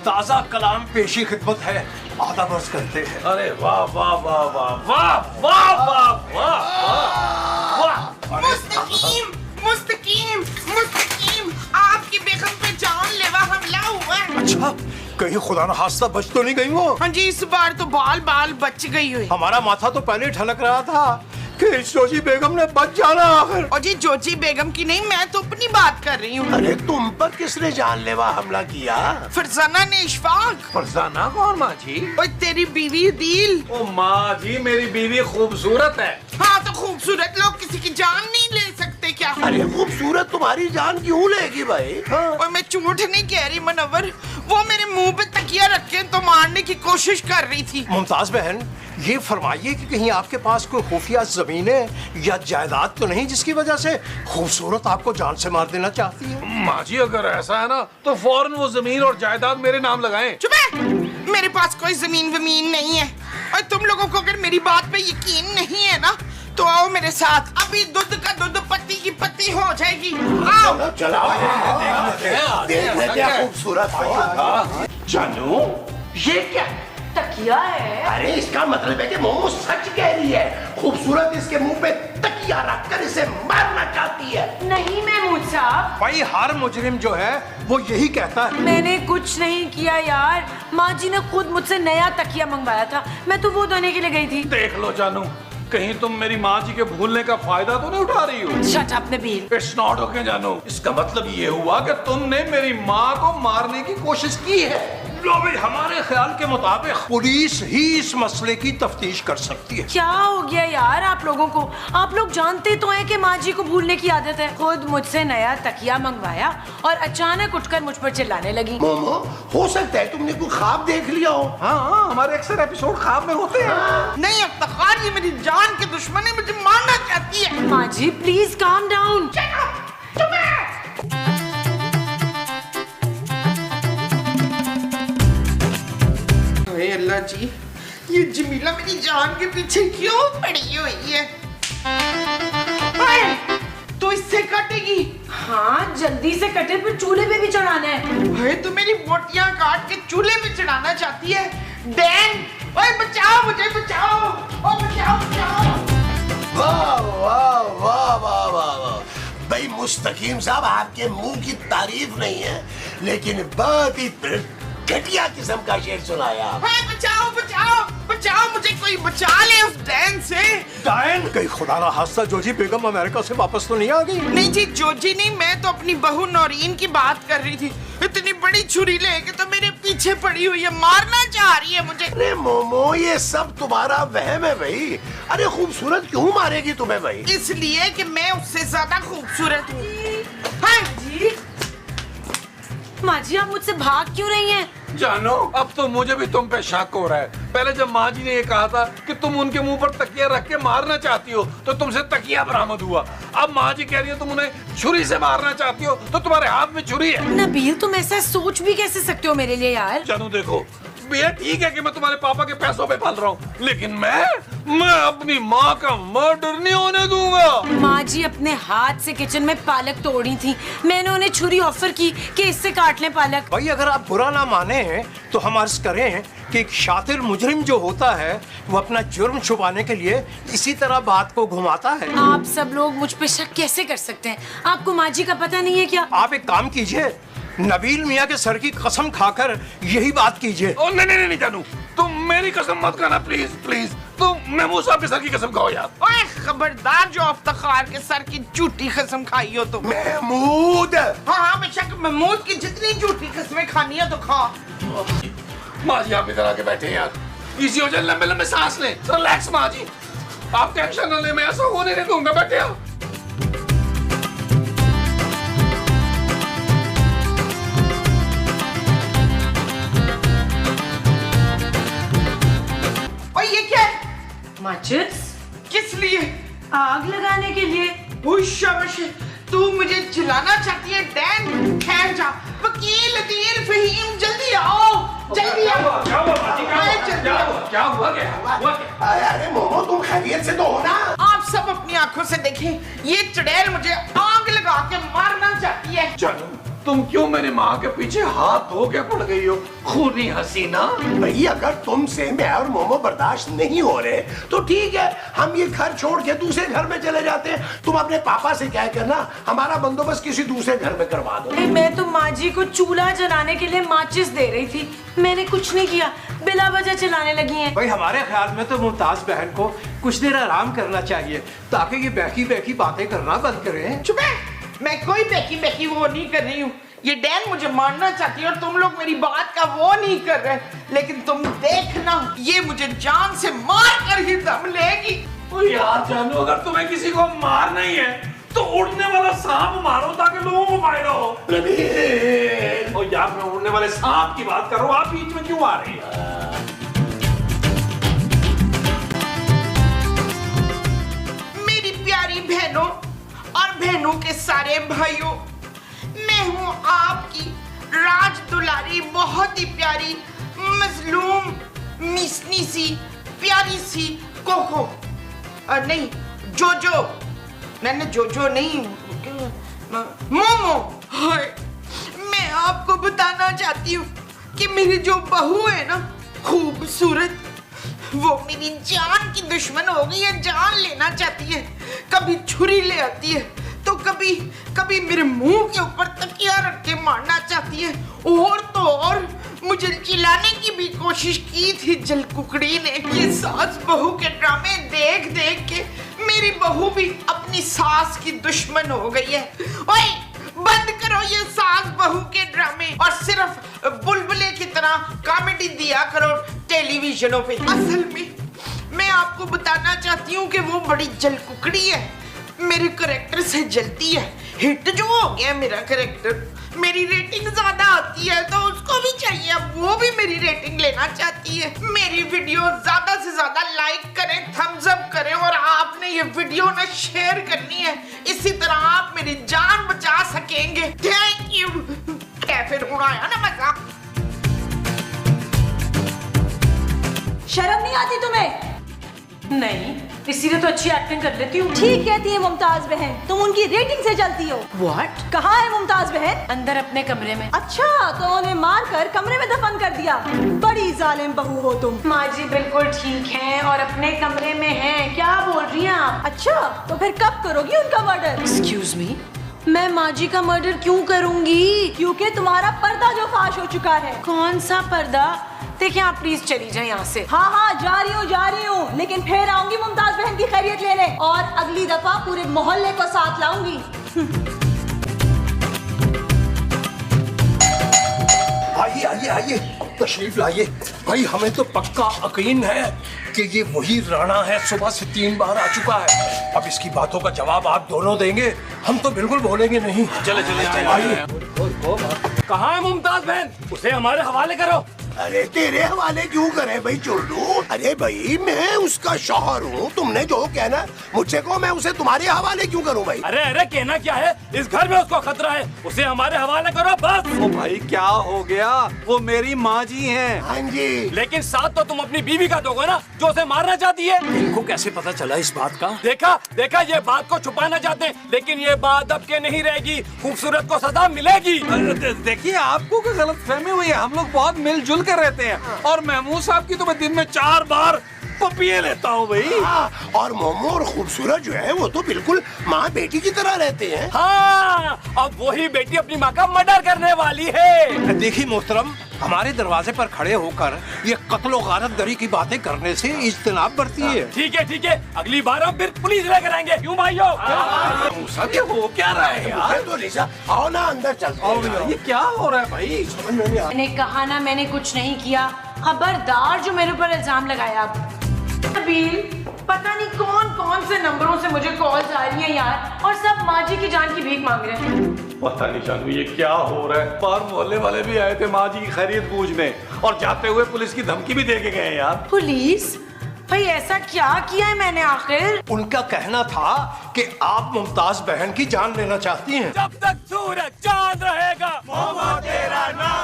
ताजा कलाम पेशी खिदमत है, आधा बर्स करते हैं। अरे वाह वाह वाह वाह वाह वाह वाह वाह वाह। मुस्तकीम मुस्तकीम मुस्तकीम, आपकी बेगम पे जानलेवा हमला हुआ है। अच्छा, कहीं खुदा न खास्ता बच तो नहीं गई वो? हाँ जी, इस बार तो बाल बाल बच गई हुई। हमारा माथा तो पहले ठनक रहा था कि जोजी बेगम ने बच जाना आखिर। और जी जोजी बेगम की नहीं, मैं तो अपनी बात कर रही हूँ। अरे तुम पर किसने जानलेवा हमला किया? फरजाना ने इशफाक। फरजाना कौन माँ जी? और तेरी बीवी दिल। ओ माँ जी, मेरी बीवी खूबसूरत है। हाँ तो खूबसूरत लोग किसी की जान नहीं ले सकते क्या? अरे खूबसूरत तुम्हारी जान क्यों लेगी भाई? हाँ? और मैं झूठ नहीं कह रही मनव्वर, वो मेरे मुंह पे तकिया रखे तो मारने की कोशिश कर रही थी। मुमताज बहन, ये फरमाइए कि कहीं आपके पास कोई खुफिया जमीनें या जायदाद तो नहीं जिसकी वजह से खूबसूरत आपको जान से मार देना चाहती है? माँ जी, अगर ऐसा है ना तो फौरन वो जमीन और जायदाद मेरे नाम लगाएं। चुप है, मेरे पास कोई जमीन वमीन नहीं है। और तुम लोगों को अगर मेरी बात पे यकीन नहीं है ना तो आओ मेरे साथ, अभी दूध का दूध पत्ती की पत्ती हो जाएगी। आओ चलो देख ले क्या खूबसूरत है। जानू, ये क्या? तकिया है। अरे इसका मतलब है कि मोमो सच कह रही है। खूबसूरत इसके मुंह पे तकिया रखकर इसे मारना चाहती है। नहीं महमूद साहब, भाई हर मुजरिम जो है वो यही कहता है। मैंने कुछ नहीं किया यार, माँ जी ने खुद मुझसे नया तकिया मंगवाया था, मैं तो वो धोने के लिए गई थी। देख लो जानू, कहीं तुम मेरी माँ जी के भूलने का फायदा तो नहीं उठा रही हो? Shut up Nabeel. It's not okay जानू, इसका मतलब ये हुआ कि तुमने मेरी माँ को मारने की कोशिश की है। लो भाई, हमारे ख्याल के मुताबिक पुलिस ही इस मसले की तफ्तीश कर सकती है। क्या हो गया यार आप लोगों को? आप लोग जानते तो हैं कि माँ जी को भूलने की आदत है। खुद मुझसे नया तकिया मंगवाया और अचानक उठकर मुझ पर चिल्लाने लगी। मोमो, हो सकता है तुमने कोई ख्वाब देख लिया हो। हाँ, हमारे अक्सर एपिसोड ख्वाब में होते हैं। नहीं, अफ्तार ये मेरी जान के दुश्मन है, मुझे मारना चाहती है। माँ जी प्लीज काम डाउन। चुप है। अल्लाह जी, ये जमीला मेरी जान के पीछे क्यों पड़ी हुई है? तो इससे कटेगी? हाँ जल्दी से कटे, फिर चूल्हे पे भी चढ़ाना है। भाई तो मेरी बोटियां काट के चूल्हे पे चढ़ाना चाहती है। डैन, ओए बचाओ मुझे, बचाओ, ओ बचाओ बचाओ। वाह वाह वाह वाह वाह वाह। भाई मुस्तकीम साहब, आपके मुंह की तारीफ नहीं है, लेकिन बहुत ही घटिया किस्म का शेर सुनाया। बचाओ बचाओ बचाओ, मुझे कोई बचा ले उस डैन से। डैन? कहीं खुदा ना हादसा जोजी बेगम अमेरिका से वापस तो नहीं आ गई? नहीं जी, जोजी नहीं, मैं तो अपनी बहू नौरीन की बात कर रही थी। इतनी बड़ी छुरी लेके तो मेरे पीछे पड़ी हुई है, मारना चाह रही है मुझे। अरे मोमो, ये सब तुम्हारा वहम है भाई। अरे खूबसूरत क्यों मारेगी तुम्हें भाई? इसलिए कि मैं उससे ज्यादा खूबसूरत हूँ। हाँ जी माँ जी, आप मुझसे भाग क्यों रही हैं? जानो, अब तो मुझे भी तुम पे शक हो रहा है। पहले जब माँ जी ने ये कहा था कि तुम उनके मुंह पर तकिया रख के मारना चाहती हो तो तुमसे तकिया बरामद हुआ। अब माँ जी कह रही है तुम उन्हें छुरी से मारना चाहती हो तो तुम्हारे हाथ में छुरी है। नबील, तुम ऐसा सोच भी कैसे सकते हो मेरे लिए यार? जानू देखो, भैया ठीक है कि मैं तुम्हारे पापा के पैसों पे पल रहा हूँ, लेकिन मैं अपनी माँ का मर्डर नहीं होने दूंगा। माँ जी अपने हाथ से किचन में पालक तोड़ी थी, मैंने उन्हें छुरी ऑफर की कि इससे काट लें पालक। भाई अगर आप बुरा ना माने तो हम अर्ज करें कि एक शातिर मुजरिम जो होता है वो अपना जुर्म छुपाने के लिए इसी तरह बात को घुमाता है। आप सब लोग मुझ पे शक कैसे कर सकते हैं? आपको माँ जी का पता नहीं है क्या? आप एक काम कीजिए, नबील मियाँ के सर की कसम खाकर यही बात कीजिए। ओ नहीं नहीं नहीं जानू, तुम मेरी कसम मत खाना प्लीज प्लीज। तुम महमूद साहब के सर की कसम खाओ यार। ओए खबरदार, जो अफ्तार के सर की झूठी कसम खाई हो तुम। महमूद, हाँ बेशक, महमूद की जितनी झूठी कसमें खानी है तो खा। माँ जी आप इधर आके बैठे यार, इसी हो जाए, लंबे लंबे सांस लें, रिलैक्स माँ जी, आप टेंशन न ले, मैं ऐसा होने नहीं दूंगा, बैठे आप। और ये क्या है? माचिस? किस लिए? आग लगाने के लिए। शाबाश, तू मुझे जलाना चाहती है डैन? खैर जा, वकील दिल फहीम, जल्दी आओ, जल्दी आओ। क्या हुआ माँ जी, क्या हुआ? अरे मोमो, तुम खैरियत से तो हो ना? आप सब अपनी आंखों से देखें, ये चुड़ैल मुझे आग लगा के मारना चाहती है। जानू, तुम क्यों मेरी माँ के पीछे हाथ धो के पड़ गई हो, खूनी हसीना? भाई अगर तुमसे मैं और मोमो बर्दाश्त नहीं हो रहे तो ठीक है, हम ये घर छोड़ के दूसरे घर में चले जाते हैं। तुम अपने पापा से क्या करना, हमारा बंदोबस्त किसी दूसरे घर में करवा दो। मैं तो माँ जी को चूल्हा जलाने के लिए माचिस दे रही थी, मैंने कुछ नहीं किया, बिला वजह चलाने लगी हैं। भाई हमारे ख्याल में तो मुमताज बहन को कुछ देर आराम करना चाहिए ताकि ये बहकी बहकी बातें करना बंद करें। चुप है, मैं कोई बेकी बेकी वो नहीं कर रही हूँ। ये डैन मुझे मारना चाहती है और तुम लोग मेरी बात का वो नहीं कर रहे, लेकिन तुम देखना ये मुझे जान से मार कर ही दम लेगी। ओ यार जानू, अगर तुम्हें किसी को मारना ही है तो उड़ने वाला सांप मारो ताकि लोगों को फायदा हो। ओ यार, मैं उड़ने वाले सांप की बात कर रहा हूँ, आप बीच में क्यों आ रही हैं? मेरी प्यारी बहनों और बहनों के सारे भाइयों, मैं हूँ आपकी राज दुलारी, बहुत ही प्यारी मजलूम मिसनी सी प्यारी सी कोको, नहीं जोजो, मैंने जोजो नहीं, मोमो। हाय, मैं आपको बताना चाहती हूँ कि मेरी जो बहू है ना खूबसूरत, वो मेरी जान की दुश्मन हो गई है, जान लेना चाहती है। कभी छुरी ले आती है तो कभी कभी मेरे मुंह के ऊपर तकिया रख के मारना चाहती है, और तो और मुझे चिल्लाने की भी कोशिश की थी जलकुकड़ी ने। ये सास बहू के ड्रामे देख देख के मेरी बहू भी अपनी सास की दुश्मन हो गई है। ओए, बंद करो ये सास बहू के ड्रामे और सिर्फ बुलबुले की तरह कॉमेडी दिया करो टेलीविजनों पे। असल में मैं आपको बताना चाहती हूँ कि वो बड़ी जलकुकड़ी है, मेरे करैक्टर से जलती है। हिट जो हो गया मेरा करैक्टर, मेरी रेटिंग ज्यादा आती है तो उसको भी चाहिए, अब वो भी मेरी रेटिंग लेना चाहती है। मेरी वीडियो ज्यादा से ज्यादा लाइक करें, थम्स अप करें, और आपने ये वीडियो ना शेयर करनी है, इसी तरह आप मेरी जान बचा सकेंगे। Thank you. फिर उड़ाया ना मजा। शर्म नहीं आती तुम्हें? नहीं, इसीलिए तो अच्छी एक्टिंग कर लेती हूँ। ठीक कहती है मुमताज बहन, तुम उनकी रेटिंग से जलती हो। What? कहाँ है मुमताज बहन? अंदर अपने कमरे में। अच्छा, तो उन्हें मार कर कमरे में दफन कर दिया। बड़ी जालिम बहू हो तुम। माँ जी बिल्कुल ठीक हैं और अपने कमरे में हैं। क्या बोल रही हैं आप? अच्छा, तो फिर कब करोगी उनका मर्डर? एक्सक्यूज मी, मैं माँ जी का मर्डर क्यों करूंगी? क्योंकि तुम्हारा पर्दा जो फाश हो चुका है। कौन सा पर्दा? देखिए आप प्लीज चली जाए यहाँ से। हाँ हाँ, जा रही हूँ, लेकिन फिर आऊंगी मुमताज बहन की खैरियत लेने, और अगली दफा पूरे मोहल्ले को साथ लाऊंगी। आइए आइए आइए, तशरीफ लाइए। भाई हमें तो पक्का यकीन है कि ये वही राणा है, सुबह से 3 बार आ चुका है। अब इसकी बातों का जवाब आप दोनों देंगे, हम तो बिल्कुल बोलेंगे नहीं। चले चले आइए। कहाँ है मुमताज बहन? उसे हमारे हवाले करो। अरे तेरे हवाले क्यों करे भाई चुल्लू? अरे भाई मैं उसका शौहर हूँ, तुमने जो कहना मुझसे को, मैं उसे तुम्हारे हवाले क्यों करूँ भाई? अरे अरे, कहना क्या है, इस घर में उसको खतरा है, उसे हमारे हवाले करो बस। ओ भाई क्या हो गया, वो मेरी माँ जी हैं। हाँ जी। लेकिन साथ तो तुम अपनी बीवी का दोगे ना, जो उसे मारना चाहती है। इनको कैसे पता चला इस बात का? देखा ये बात को छुपाना चाहते हैं, लेकिन ये बात अब के नहीं रहेगी, खूबसूरत को सजा मिलेगी। देखिए आपको क्या गलतफहमी हुई है, हम लोग बहुत मिलजुल कर रहते हैं, और महमूद साहब की तो मैं दिन में 4 बार पपिए लेता हूँ भाई। और मोमो और खूबसूरत जो है वो तो बिल्कुल माँ बेटी की तरह रहते हैं। हाँ, अब वही बेटी अपनी माँ का मर्डर करने वाली है। देखिए मोहतरम, हमारे दरवाजे पर खड़े होकर ये कत्ल गारत गरी की बातें करने से इज्तनाब बढ़ती है। ठीक है, अगली बार हम फिर पुलिस लेकर आएंगे। क्यों भाइयों? ये हो क्या रहा है यार? तो लिसा, आओ ना अंदर चलते हैं। ये क्या हो रहा है भाई? समझ में नहीं आ रहा। मैंने कहा ना, मैंने कुछ नहीं किया। खबरदार जो मेरे ऊपर इल्जाम लगाया आप। नबील, पता नहीं कौन कौन से नंबरों से मुझे कॉल्स आ रही हैं यार, और सब माँ जी की जान की भीख मांग रहे हैं। पता नहीं जानू ये क्या हो रहा है। बाहर मोहल्ले वाले भी आए थे माँ जी की खैरियत पूछने, और जाते हुए पुलिस की धमकी भी दे के गए यार। पुलिस? भाई ऐसा क्या किया है मैंने आखिर? उनका कहना था कि आप मुमताज बहन की जान लेना चाहती हैं। जब तक सूरज चांद रहेगा, मोमो तेरा नाम